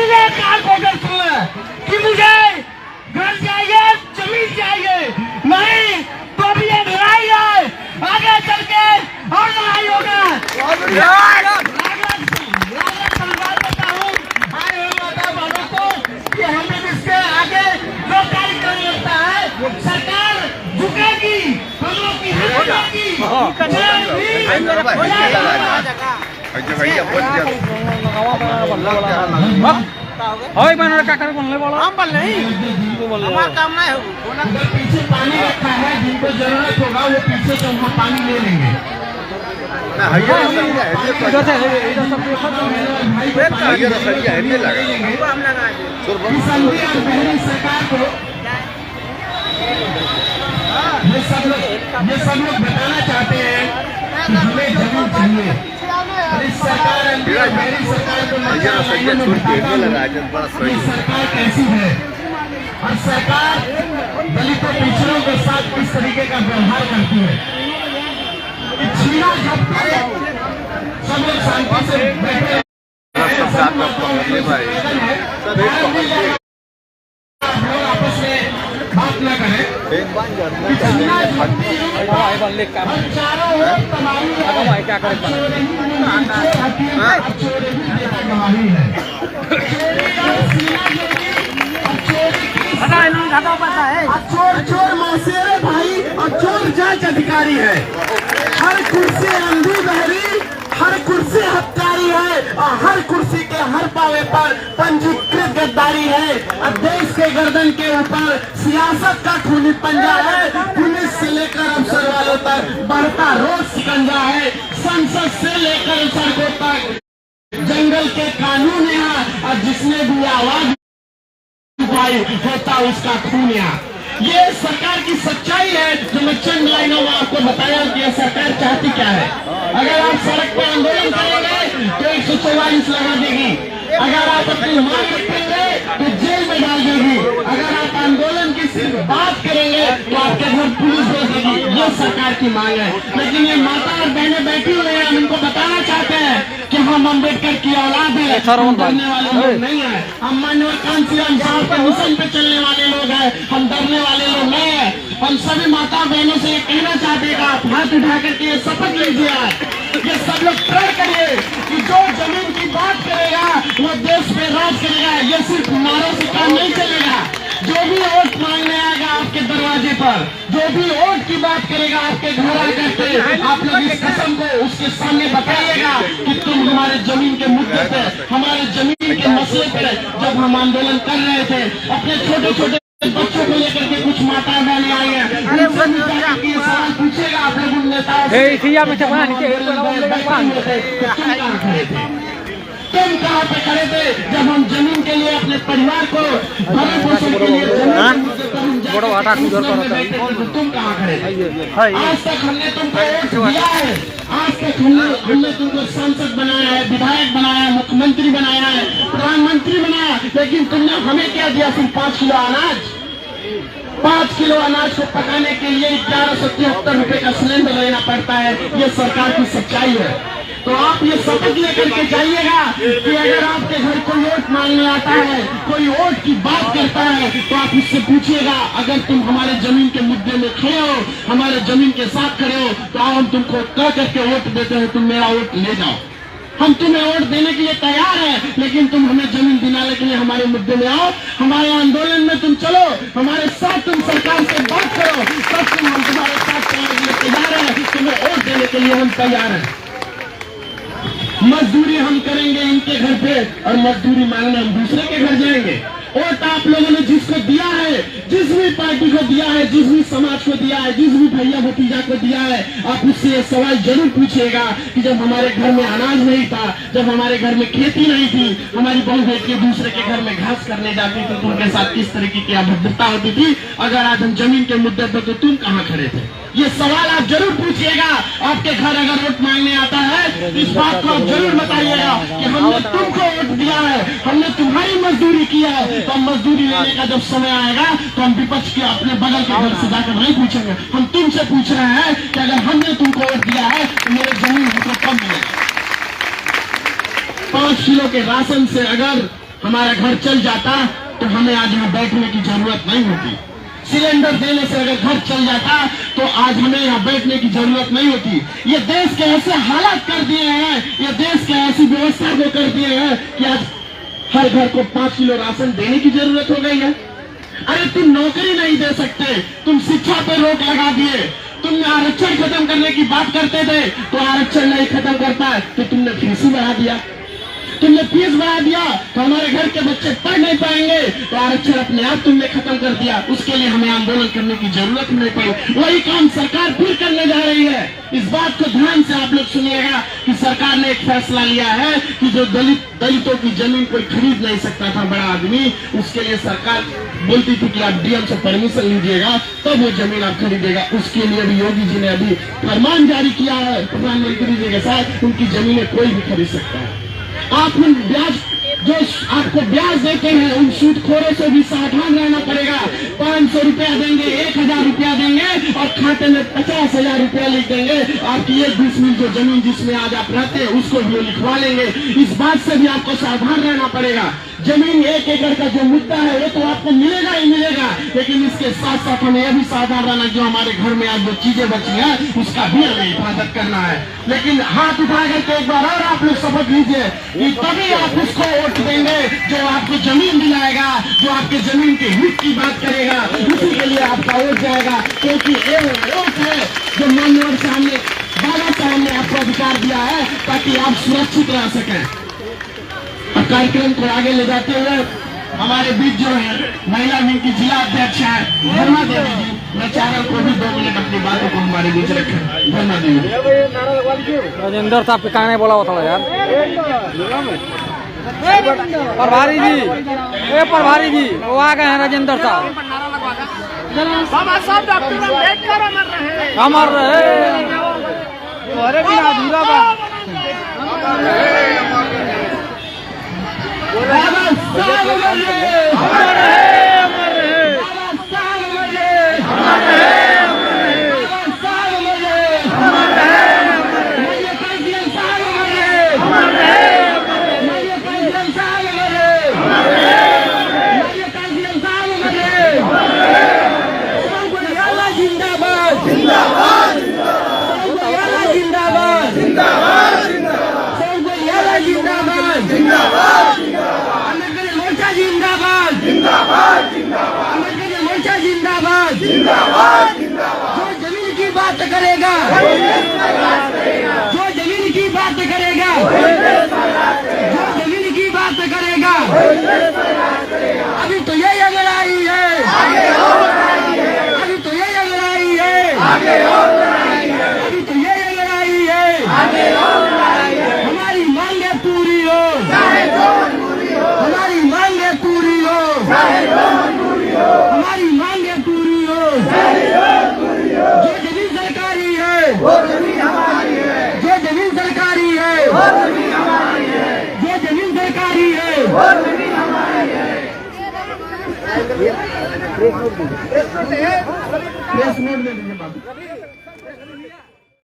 सीधे कान खोकर सुन ले कि मुझे घर चाहिए, जमीन चाहिए, नहीं तो भी ये लड़ाई है, आगे चल के और लड़ाई होगा। सरकार बताऊं वालों को कि हमें इसके आगे जो कार्य कर लगता है सरकार झुकेगी, हम लोग की पीछे पानी रखा है, जिनको जरूरत होगा वो पीछे से वहाँ पानी ले लेंगे। सरकार को ये सब लोग बताना चाहते हैं कि हमें जमीन चाहिए। सरकार कैसी है और सरकार दलितों पिछड़ों के साथ किस तरीके का व्यवहार करती है। छीना झपटी सब लोग शांति से बैठे आपस में बात न करें। क्या करें चोर चोर मौसेरे भाई और चोर जांच अधिकारी है। हर कुर्सी अंधी बहरी, हर कुर्सी हत्यारी है और हर कुर्सी के हर पावे पर पंजीकृत गद्दारी है। और देश के गर्दन के ऊपर सियासत का खूनी पंजा है। पुलिस से लेकर अफसर वालों तक बढ़ता रोज शिकंजा है। संसद से लेकर सड़कों तक जंगल के कानून यहाँ, और जिसने भी आवाज होता उसका खून यहाँ। ये सरकार की सच्चाई है जो मैं चंद लाइनों में आपको बताया कि यह सरकार चाहती क्या है। अगर आप सड़क पर आंदोलन करेंगे तो 144 लगा देगी। अगर आप अपनी मांग रखेंगे तो जेल में डाल देगी। अगर आप आंदोलन की सिर्फ बात करेंगे तो आपके घर पुलिस भेज देगी। ये सरकार की मांग है। लेकिन ये माता और बहनें बैठी हुई हैं, हम इनको बताना चाहते हैं कि हम अम्बेडकर की औलाद है, हम डरने वाले लोग नहीं है। हम माननीय कांशीराम साहब के मिशन पे चलने वाले लोग हैं, हम डरने वाले लोग नहीं है। हम सभी माता बहनों से कहना चाहते हैं आप हाथ उठा करके ये शपथ लीजिए, ये सब लोग प्रण करिए कि जो जमीन की बात करेगा वो देश पे राज करेगा। ये सिर्फ नारों से काम नहीं चलेगा। जो भी वोट मांगने आएगा आपके दरवाजे पर, जो भी वोट की बात करेगा आपके घर आकर के, आप लोग इस कसम को उसके सामने बताइएगा कि तुम हमारे जमीन के मुद्दे पे, हमारे जमीन के मसले पे जब हम आंदोलन कर रहे थे, अपने छोटे छोटे बच्चों को लेकर के कुछ माता बहने आई है, सवाल पूछेगा आप लोग उन नेताओं से, तुम कहाँ पे खड़े थे जब हम जमीन के लिए अपने परिवार को भरण पोषण के लिए तुम कहाँ खड़े थे? आज तक हमने तुमको वोट दिया है, आज तक हमने तुमको सांसद बनाया है, विधायक बनाया है, मुख्यमंत्री बनाया है, प्रधानमंत्री बनाया, लेकिन तुमने हमें क्या दिया? सिर्फ 5 किलो अनाज। 5 किलो अनाज को पकाने के लिए 1173 रुपए का सिलेंडर लेना पड़ता है। ये सरकार की सच्चाई है। तो आप ये शपथ लेकर के जाइएगा कि अगर आपके घर कोई वोट मांगने आता है, कोई वोट की बात करता है, तो आप उससे पूछिएगा अगर तुम हमारे जमीन के मुद्दे में खड़े हो, हमारे जमीन के साथ खड़े हो, तो आओ हम तुमको कह करके वोट देते हैं, तुम मेरा वोट ले जाओ। हम तुम्हें वोट देने के लिए तैयार है, लेकिन तुम हमें जमीन दिलाने के लिए हमारे मुद्दे में आओ, हमारे आंदोलन में तुम चलो, हमारे साथ तुम सरकार से बात करो, तब तुम हम तुम्हारे साथ चलने के लिए तैयार है। तुम्हें वोट देने के लिए हम तैयार हैं। मजदूरी हम करेंगे इनके घर पे और मजदूरी मांगने हम दूसरे के घर जाएंगे। वोट आप लोगों ने जिसको दिया है, जिस भी पार्टी को दिया है, जिस भी समाज को दिया है, जिस भी भैया भतीजा को दिया है, आप उससे ये सवाल जरूर पूछिएगा कि जब हमारे घर में अनाज नहीं था, जब हमारे घर में खेती नहीं थी, हमारी बहू बेटी दूसरे के घर में घास करने जाती थी तो उनके साथ किस तरीके की अभद्रता होती थी। अगर आज हम जमीन के मुद्दे पर, तो तुम कहाँ खड़े थे? ये सवाल आप जरूर पूछिएगा। आपके घर अगर वोट मांगने आता है तो इस बात को आप जरूर बताइएगा कि हमने तुमको वोट दिया है, हमने तुम्हारी मजदूरी किया है। तो हम मजदूरी लेने का जब समय आएगा तो हम विपक्ष के अपने बगल के घर से जाकर नहीं पूछेंगे, हम तुमसे पूछ रहे हैं कि अगर हमने तुमको वोट दिया है तो मेरे जमीन हमको कम मिलेगा। 5 किलो के राशन से अगर हमारा घर चल जाता तो हमें आज यहाँ बैठने की जरूरत नहीं होती। सिलेंडर देने से अगर घर चल जाता तो आज हमें यहाँ बैठने की जरूरत नहीं होती। ये देश के ऐसे हालात कर दिए हैं, ये देश के ऐसी व्यवस्था को कर दिए हैं कि आज हर घर को 5 किलो राशन देने की जरूरत हो गई है। अरे तुम नौकरी नहीं दे सकते, तुम शिक्षा पे रोक लगा दिए। तुम आरक्षण खत्म करने की बात करते थे तो आरक्षण नहीं खत्म करता तो तुमने फीस ही बढ़ा दिया। तुमने फीस बढ़ा दिया तो हमारे घर के बच्चे पढ़ नहीं पाएंगे, तो आरक्षण अपने आप तुमने खत्म कर दिया। उसके लिए हमें आंदोलन करने की जरूरत नहीं पड़ी। वही काम सरकार फिर करने जा रही है। इस बात को ध्यान से आप लोग सुनिएगा कि सरकार ने एक फैसला लिया है कि जो दलितों की जमीन कोई खरीद नहीं सकता था बड़ा आदमी, उसके लिए सरकार बोलती थी कि आप डीएम से परमिशन लीजिएगा तब वो जमीन आप खरीदेगा। उसके लिए भी योगी जी ने अभी फरमान जारी किया है प्रधानमंत्री जी के साथ, उनकी जमीनें कोई भी खरीद सकता है। आप उन ब्याज जो आपको ब्याज देते हैं उन सूदखोरों से भी सावधान रहना पड़ेगा। 500 रुपया देंगे, 1000 रुपया देंगे और खाते में 50,000 रुपया लिख देंगे। आपकी 1 मिल जो जमीन जिसमें आज आप रहते हैं उसको भी लिखवा लेंगे। इस बात से भी आपको सावधान रहना पड़ेगा। जमीन 1 एकड़ का जो मुद्दा है वो तो आपको मिलेगा ही मिलेगा, लेकिन इसके साथ साथ हमें यह भी सावधान रहना जो हमारे घर में आज जो चीजें बची हैं उसका भी हमें हिफाजत करना है। लेकिन हाथ उठा करके एक बार और आप लोग शपथ लीजिए कि तभी आप उसको वोट देंगे जो आपको जमीन दिलाएगा, जो आपके जमीन के हित की बात करेगा, उसी के लिए आपका वोट जाएगा। क्योंकि ये वोट है जो माननीय सामने बाबा साहब ने आपको अधिकार दिया है ताकि आप सुरक्षित रह सकें। कार्यक्रम को आगे ले जाते हुए हमारे बीच जो है महिला विंग की जिला अध्यक्ष है धर्मा देवी जी, मैं चाह रहा हूँ को भी 2 मिनट अपनी बातों को हमारे बीच रखें। धर्मा देवी। राजेंद्र साहब के कहने बोला हुआ था यार। प्रभारी जी, प्रभारी जी वो आ गए हैं राजेंद्र साहब। बाबा साहब डॉक्टर अम्बेडकर अमर रहे अधूरा जो जमीन की बात करेगा, जो जमीन की बात करेगा, जो जमीन की बात करेगा, अभी तो ये लड़ाई है, अभी तो ये लड़ाई है, अभी तो ये लड़ाई है। हमारी मांगे पूरी हो, हमारी मांगे पूरी हो, हमारी मांगे पूरी हो। जो जमीन सरकारी है वो जमीन हमारी है, जो जमीन सरकारी है वो जमीन हमारी है, जो जमीन सरकारी है वो जमीन हमारी है। प्रेस नोट दे दीजिए बाबू।